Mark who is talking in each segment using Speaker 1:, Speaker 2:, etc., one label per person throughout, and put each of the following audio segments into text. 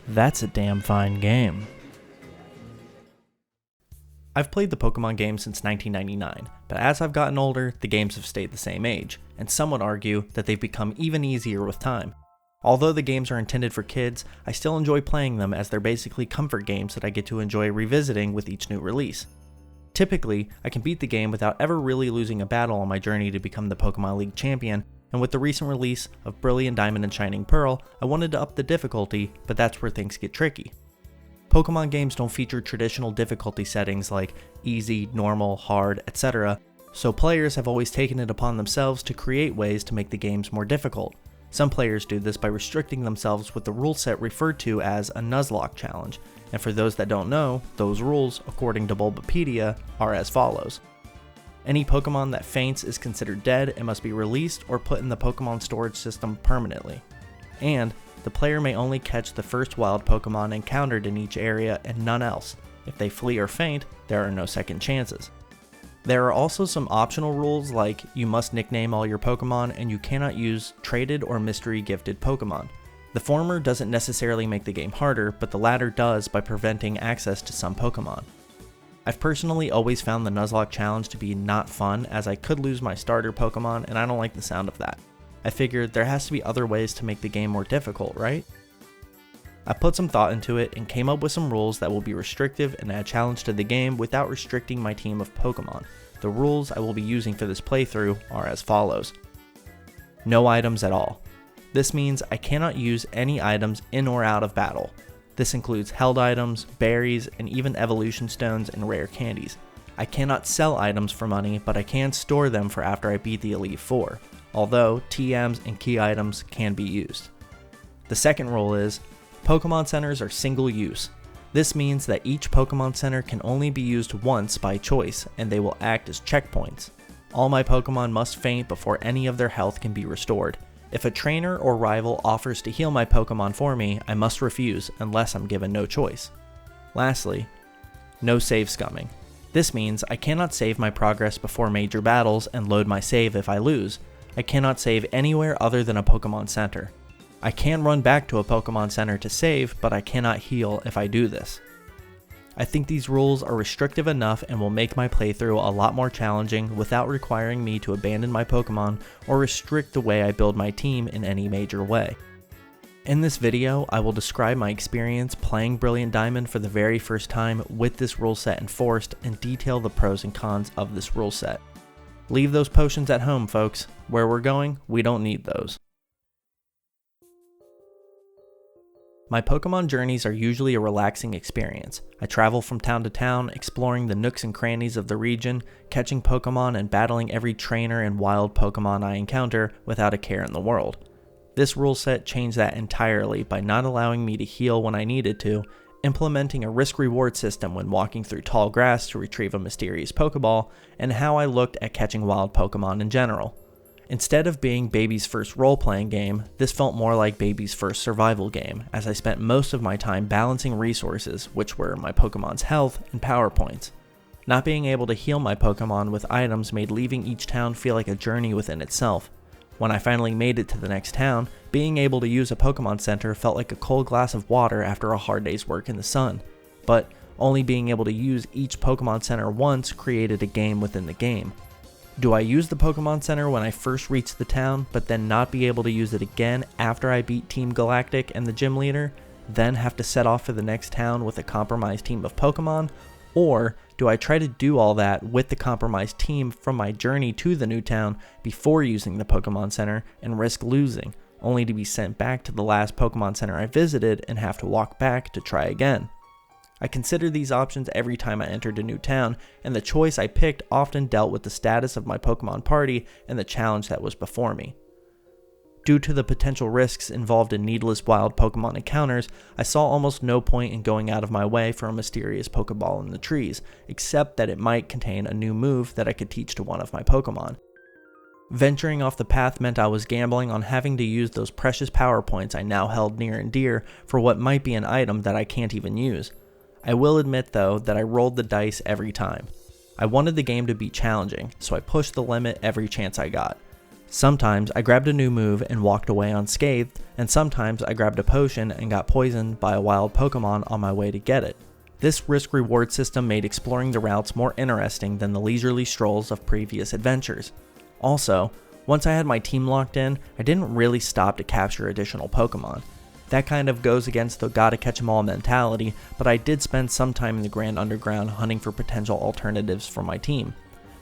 Speaker 1: That's a damn fine game. I've played the Pokemon game since 1999, but as I've gotten older, the games have stayed the same age, and some would argue that they've become even easier with time. Although the games are intended for kids, I still enjoy playing them as they're basically comfort games that I get to enjoy revisiting with each new release. Typically, I can beat the game without ever really losing a battle on my journey to become the Pokemon League champion, and with the recent release of Brilliant Diamond and Shining Pearl, I wanted to up the difficulty, but that's where things get tricky. Pokemon games don't feature traditional difficulty settings like easy, normal, hard, etc., so players have always taken it upon themselves to create ways to make the games more difficult. Some players do this by restricting themselves with the rule set referred to as a Nuzlocke Challenge, and for those that don't know, those rules, according to Bulbapedia, are as follows. Any Pokemon that faints is considered dead and must be released or put in the Pokemon storage system permanently. And the player may only catch the first wild Pokemon encountered in each area and none else. If they flee or faint, there are no second chances. There are also some optional rules like you must nickname all your Pokemon and you cannot use traded or mystery gifted Pokemon. The former doesn't necessarily make the game harder, but the latter does by preventing access to some Pokemon. I've personally always found the Nuzlocke Challenge to be not fun as I could lose my starter Pokemon and I don't like the sound of that. I figured there has to be other ways to make the game more difficult, right? I put some thought into it and came up with some rules that will be restrictive and add challenge to the game without restricting my team of Pokemon. The rules I will be using for this playthrough are as follows. No items at all. This means I cannot use any items in or out of battle. This includes held items, berries, and even evolution stones and rare candies. I cannot sell items for money, but I can store them for after I beat the Elite Four, although TMs and key items can be used. The second rule is, Pokemon Centers are single use. This means that each Pokemon Center can only be used once by choice, and they will act as checkpoints. All my Pokemon must faint before any of their health can be restored. If a trainer or rival offers to heal my Pokemon for me, I must refuse unless I'm given no choice. Lastly, no save scumming. This means I cannot save my progress before major battles and load my save if I lose. I cannot save anywhere other than a Pokemon Center. I can run back to a Pokemon Center to save, but I cannot heal if I do this. I think these rules are restrictive enough and will make my playthrough a lot more challenging without requiring me to abandon my Pokemon or restrict the way I build my team in any major way. In this video, I will describe my experience playing Brilliant Diamond for the very first time with this rule set enforced and detail the pros and cons of this rule set. Leave those potions at home, folks. Where we're going, we don't need those. My Pokemon journeys are usually a relaxing experience. I travel from town to town, exploring the nooks and crannies of the region, catching Pokemon and battling every trainer and wild Pokemon I encounter without a care in the world. This rule set changed that entirely by not allowing me to heal when I needed to, implementing a risk-reward system when walking through tall grass to retrieve a mysterious Pokeball, and how I looked at catching wild Pokemon in general. Instead of being Baby's first role-playing game, this felt more like Baby's first survival game, as I spent most of my time balancing resources, which were my Pokemon's health and power points. Not being able to heal my Pokemon with items made leaving each town feel like a journey within itself. When I finally made it to the next town, being able to use a Pokemon Center felt like a cold glass of water after a hard day's work in the sun. But only being able to use each Pokemon Center once created a game within the game. Do I use the Pokemon Center when I first reach the town, but then not be able to use it again after I beat Team Galactic and the gym leader, then have to set off for the next town with a compromised team of Pokemon? Or do I try to do all that with the compromised team from my journey to the new town before using the Pokemon Center and risk losing, only to be sent back to the last Pokemon Center I visited and have to walk back to try again? I considered these options every time I entered a new town, and the choice I picked often dealt with the status of my Pokemon party and the challenge that was before me. Due to the potential risks involved in needless wild Pokemon encounters, I saw almost no point in going out of my way for a mysterious Pokeball in the trees, except that it might contain a new move that I could teach to one of my Pokemon. Venturing off the path meant I was gambling on having to use those precious power points I now held near and dear for what might be an item that I can't even use. I will admit though that I rolled the dice every time. I wanted the game to be challenging, so I pushed the limit every chance I got. Sometimes I grabbed a new move and walked away unscathed, and sometimes I grabbed a potion and got poisoned by a wild Pokemon on my way to get it. This risk-reward system made exploring the routes more interesting than the leisurely strolls of previous adventures. Also, once I had my team locked in, I didn't really stop to capture additional Pokemon. That kind of goes against the gotta catch 'em all mentality, but I did spend some time in the Grand Underground hunting for potential alternatives for my team.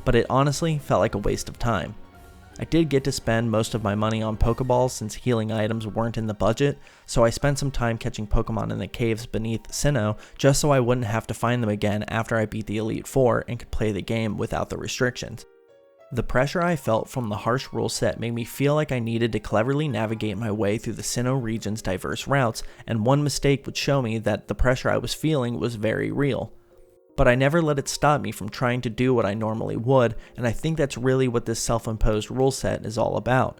Speaker 1: But it honestly felt like a waste of time. I did get to spend most of my money on Pokeballs since healing items weren't in the budget, so I spent some time catching Pokemon in the caves beneath Sinnoh just so I wouldn't have to find them again after I beat the Elite Four and could play the game without the restrictions. The pressure I felt from the harsh rule set made me feel like I needed to cleverly navigate my way through the Sinnoh region's diverse routes, and one mistake would show me that the pressure I was feeling was very real. But I never let it stop me from trying to do what I normally would, and I think that's really what this self-imposed rule set is all about.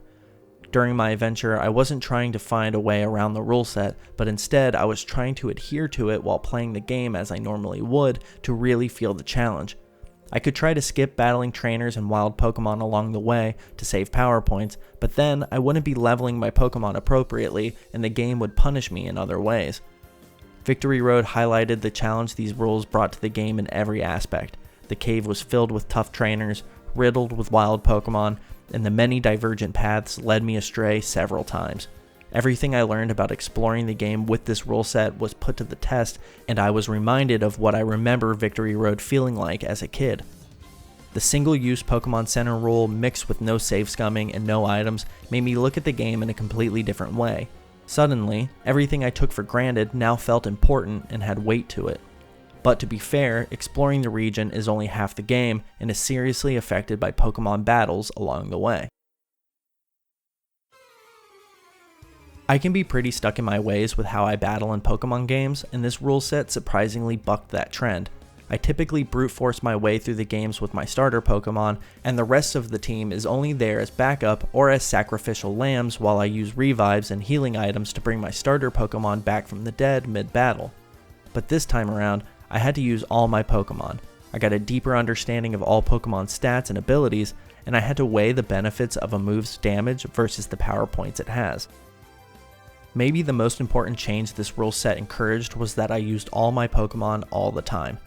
Speaker 1: During my adventure, I wasn't trying to find a way around the rule set, but instead I was trying to adhere to it while playing the game as I normally would to really feel the challenge. I could try to skip battling trainers and wild Pokemon along the way to save power points, but then I wouldn't be leveling my Pokemon appropriately and the game would punish me in other ways. Victory Road highlighted the challenge these rules brought to the game in every aspect. The cave was filled with tough trainers, riddled with wild Pokemon, and the many divergent paths led me astray several times. Everything I learned about exploring the game with this rule set was put to the test, and I was reminded of what I remember Victory Road feeling like as a kid. The single-use Pokemon Center rule mixed with no save scumming and no items made me look at the game in a completely different way. Suddenly, everything I took for granted now felt important and had weight to it. But to be fair, exploring the region is only half the game and is seriously affected by Pokemon battles along the way. I can be pretty stuck in my ways with how I battle in Pokemon games, and this rule set surprisingly bucked that trend. I typically brute force my way through the games with my starter Pokemon, and the rest of the team is only there as backup or as sacrificial lambs while I use revives and healing items to bring my starter Pokemon back from the dead mid-battle. But this time around, I had to use all my Pokemon. I got a deeper understanding of all Pokemon's stats and abilities, and I had to weigh the benefits of a move's damage versus the power points it has. Maybe the most important change this rule set encouraged was that I used all my Pokemon all the time.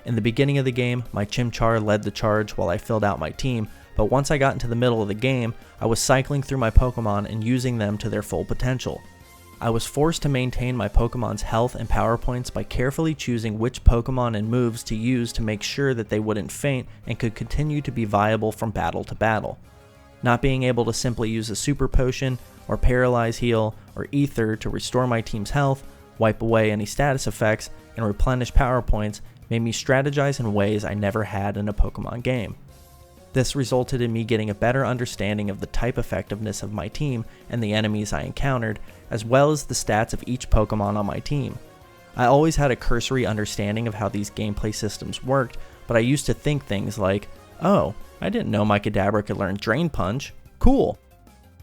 Speaker 1: In the beginning of the game, my Chimchar led the charge while I filled out my team, but once I got into the middle of the game, I was cycling through my Pokemon and using them to their full potential. I was forced to maintain my Pokemon's health and power points by carefully choosing which Pokemon and moves to use to make sure that they wouldn't faint and could continue to be viable from battle to battle. Not being able to simply use a Super Potion, or Paralyze Heal, or Ether to restore my team's health, wipe away any status effects, and replenish power points made me strategize in ways I never had in a Pokemon game. This resulted in me getting a better understanding of the type effectiveness of my team and the enemies I encountered, as well as the stats of each Pokemon on my team. I always had a cursory understanding of how these gameplay systems worked, but I used to think things like, oh, I didn't know my Kadabra could learn Drain Punch, cool.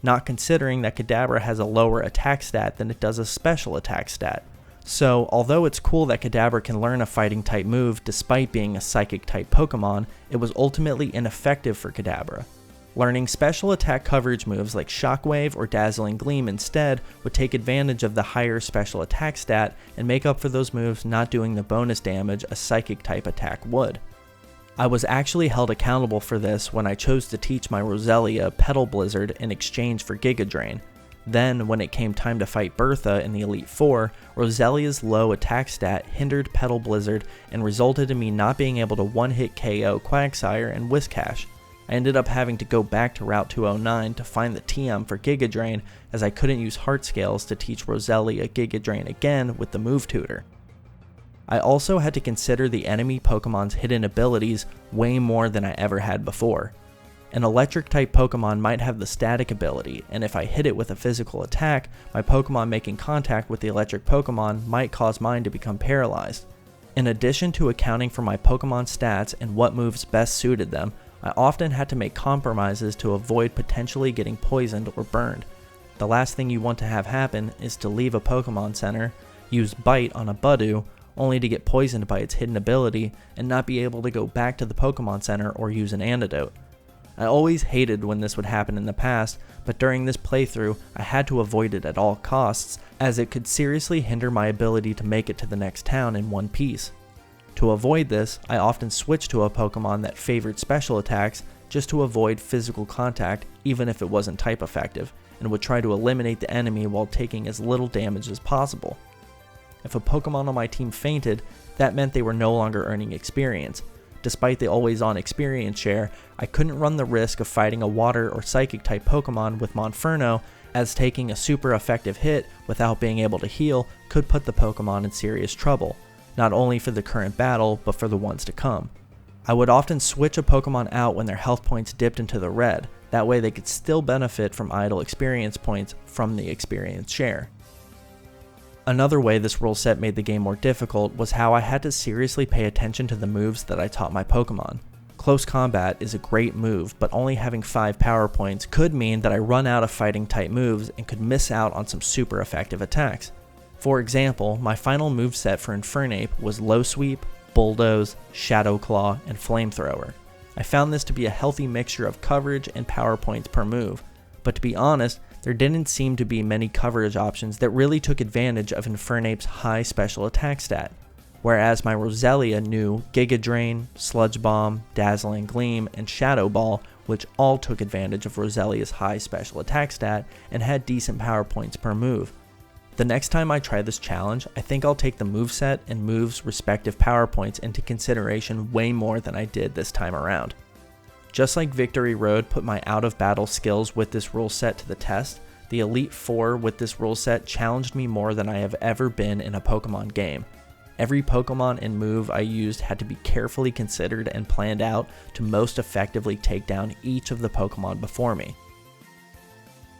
Speaker 1: Not considering that Kadabra has a lower attack stat than it does a special attack stat. So, although it's cool that Kadabra can learn a fighting type move despite being a psychic type Pokemon, it was ultimately ineffective for Kadabra. Learning special attack coverage moves like Shockwave or Dazzling Gleam instead would take advantage of the higher special attack stat and make up for those moves not doing the bonus damage a psychic type attack would. I was actually held accountable for this when I chose to teach my Roselia Petal Blizzard in exchange for Giga Drain. Then, when it came time to fight Bertha in the Elite Four, Roselia's low attack stat hindered Petal Blizzard and resulted in me not being able to one-hit KO Quagsire and Whiscash. I ended up having to go back to Route 209 to find the TM for Giga Drain, as I couldn't use Heart Scales to teach Roselia Giga Drain again with the Move Tutor. I also had to consider the enemy Pokemon's hidden abilities way more than I ever had before. An electric type Pokemon might have the static ability, and if I hit it with a physical attack, my Pokemon making contact with the electric Pokemon might cause mine to become paralyzed. In addition to accounting for my Pokemon stats and what moves best suited them, I often had to make compromises to avoid potentially getting poisoned or burned. The last thing you want to have happen is to leave a Pokemon Center, use Bite on a Budew, only to get poisoned by its hidden ability and not be able to go back to the Pokemon Center or use an antidote. I always hated when this would happen in the past, but during this playthrough, I had to avoid it at all costs, as it could seriously hinder my ability to make it to the next town in one piece. To avoid this, I often switched to a Pokemon that favored special attacks just to avoid physical contact even if it wasn't type effective, and would try to eliminate the enemy while taking as little damage as possible. If a Pokemon on my team fainted, that meant they were no longer earning experience. Despite the always-on experience share, I couldn't run the risk of fighting a water or psychic type Pokemon with Monferno, as taking a super effective hit without being able to heal could put the Pokemon in serious trouble, not only for the current battle, but for the ones to come. I would often switch a Pokemon out when their health points dipped into the red, that way they could still benefit from idle experience points from the experience share. Another way this rule set made the game more difficult was how I had to seriously pay attention to the moves that I taught my Pokemon. Close Combat is a great move, but only having 5 power points could mean that I run out of fighting type moves and could miss out on some super effective attacks. For example, my final moveset for Infernape was Low Sweep, Bulldoze, Shadow Claw, and Flamethrower. I found this to be a healthy mixture of coverage and power points per move, but to be honest, there didn't seem to be many coverage options that really took advantage of Infernape's high special attack stat, whereas my Roselia knew Giga Drain, Sludge Bomb, Dazzling Gleam, and Shadow Ball, which all took advantage of Roselia's high special attack stat and had decent power points per move. The next time I try this challenge, I think I'll take the moveset and moves' respective power points into consideration way more than I did this time around. Just like Victory Road put my out-of-battle skills with this rule set to the test, the Elite Four with this rule set challenged me more than I have ever been in a Pokemon game. Every Pokemon and move I used had to be carefully considered and planned out to most effectively take down each of the Pokemon before me.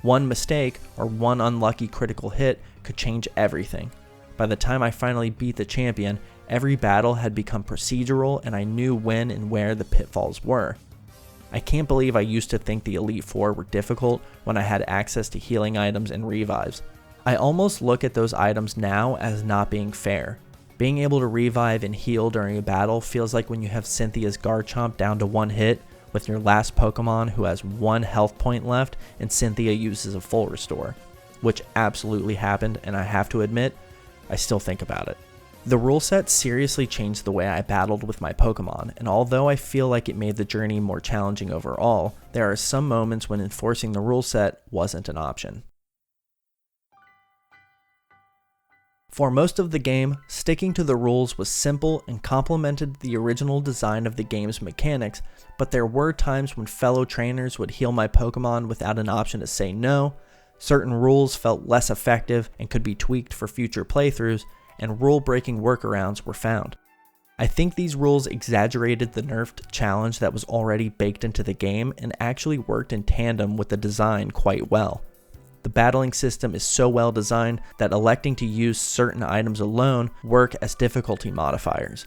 Speaker 1: One mistake or one unlucky critical hit could change everything. By the time I finally beat the champion, every battle had become procedural and I knew when and where the pitfalls were. I can't believe I used to think the Elite Four were difficult when I had access to healing items and revives. I almost look at those items now as not being fair. Being able to revive and heal during a battle feels like when you have Cynthia's Garchomp down to 1 hit with your last Pokemon who has 1 health point left and Cynthia uses a full restore, which absolutely happened, and I have to admit, I still think about it. The rule set seriously changed the way I battled with my Pokemon, and although I feel like it made the journey more challenging overall, there are some moments when enforcing the rule set wasn't an option. For most of the game, sticking to the rules was simple and complemented the original design of the game's mechanics, but there were times when fellow trainers would heal my Pokemon without an option to say no, certain rules felt less effective and could be tweaked for future playthroughs, and rule-breaking workarounds were found. I think these rules exaggerated the nerfed challenge that was already baked into the game and actually worked in tandem with the design quite well. The battling system is so well designed that electing to use certain items alone work as difficulty modifiers.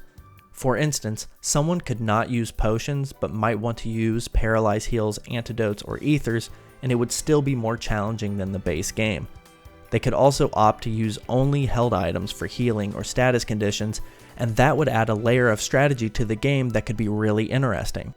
Speaker 1: For instance, someone could not use potions but might want to use Paralyze Heals, Antidotes, or Ethers, and it would still be more challenging than the base game. They could also opt to use only held items for healing or status conditions, and that would add a layer of strategy to the game that could be really interesting.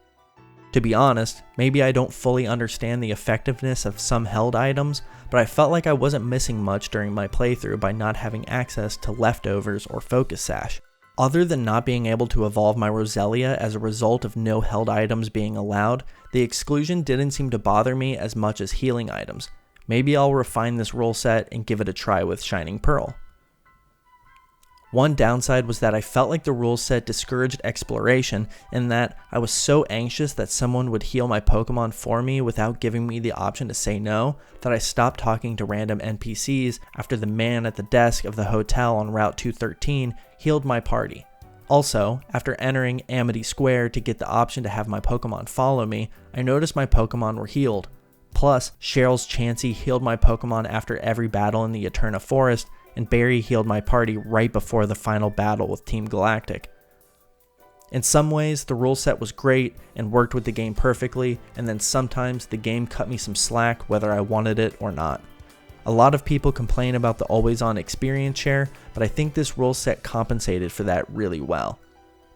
Speaker 1: To be honest, maybe I don't fully understand the effectiveness of some held items, but I felt like I wasn't missing much during my playthrough by not having access to leftovers or Focus Sash. Other than not being able to evolve my Roselia as a result of no held items being allowed, the exclusion didn't seem to bother me as much as healing items. Maybe I'll refine this rule set and give it a try with Shining Pearl. One downside was that I felt like the rule set discouraged exploration in that I was so anxious that someone would heal my Pokemon for me without giving me the option to say no that I stopped talking to random NPCs after the man at the desk of the hotel on Route 213 healed my party. Also, after entering Amity Square to get the option to have my Pokemon follow me, I noticed my Pokemon were healed. Plus, Cheryl's Chansey healed my Pokemon after every battle in the Eterna Forest, and Barry healed my party right before the final battle with Team Galactic. In some ways, the rule set was great and worked with the game perfectly, and then sometimes the game cut me some slack whether I wanted it or not. A lot of people complain about the always-on experience share, but I think this rule set compensated for that really well.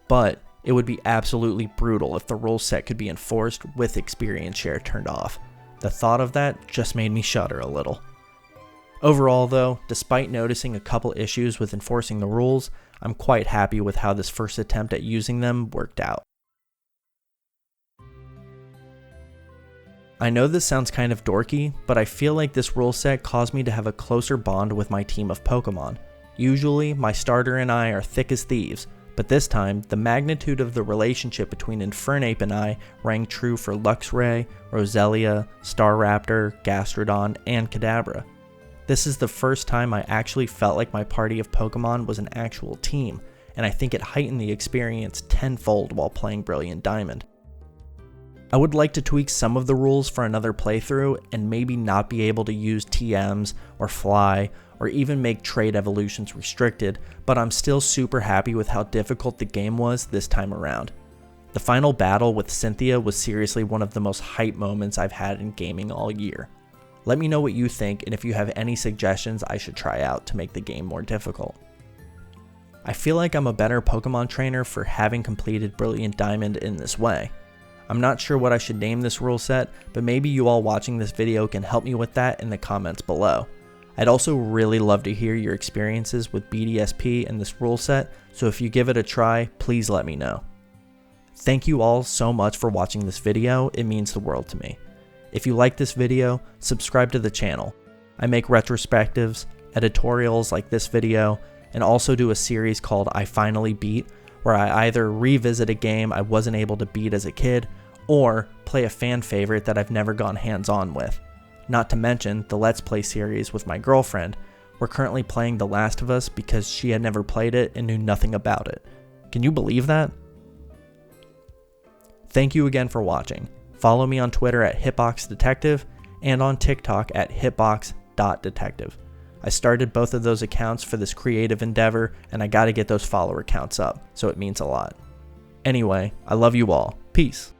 Speaker 1: But It would be absolutely brutal if the rule set could be enforced with experience share turned off. The thought of that just made me shudder a little. Overall though, despite noticing a couple issues with enforcing the rules, I'm quite happy with how this first attempt at using them worked out. I know this sounds kind of dorky, but I feel like this rule set caused me to have a closer bond with my team of Pokemon. Usually, my starter and I are thick as thieves, but this time, the magnitude of the relationship between Infernape and I rang true for Luxray, Roselia, Staraptor, Gastrodon, and Kadabra. This is the first time I actually felt like my party of Pokemon was an actual team, and I think it heightened the experience tenfold while playing Brilliant Diamond. I would like to tweak some of the rules for another playthrough and maybe not be able to use TMs or fly or even make trade evolutions restricted, but I'm still super happy with how difficult the game was this time around. The final battle with Cynthia was seriously one of the most hype moments I've had in gaming all year. Let me know what you think and if you have any suggestions I should try out to make the game more difficult. I feel like I'm a better Pokemon trainer for having completed Brilliant Diamond in this way. I'm not sure what I should name this rule set, but maybe you all watching this video can help me with that in the comments below. I'd also really love to hear your experiences with BDSP and this rule set, so if you give it a try, please let me know. Thank you all so much for watching this video, it means the world to me. If you like this video, subscribe to the channel. I make retrospectives, editorials like this video, and also do a series called I Finally Beat, where I either revisit a game I wasn't able to beat as a kid, or play a fan favorite that I've never gone hands-on with. Not to mention the Let's Play series with my girlfriend. We're currently playing The Last of Us because she had never played it and knew nothing about it. Can you believe that? Thank you again for watching. Follow me on Twitter at hitboxdetective and on TikTok at hitbox.detective. I started both of those accounts for this creative endeavor, and I gotta get those follower counts up, so it means a lot. Anyway, I love you all. Peace.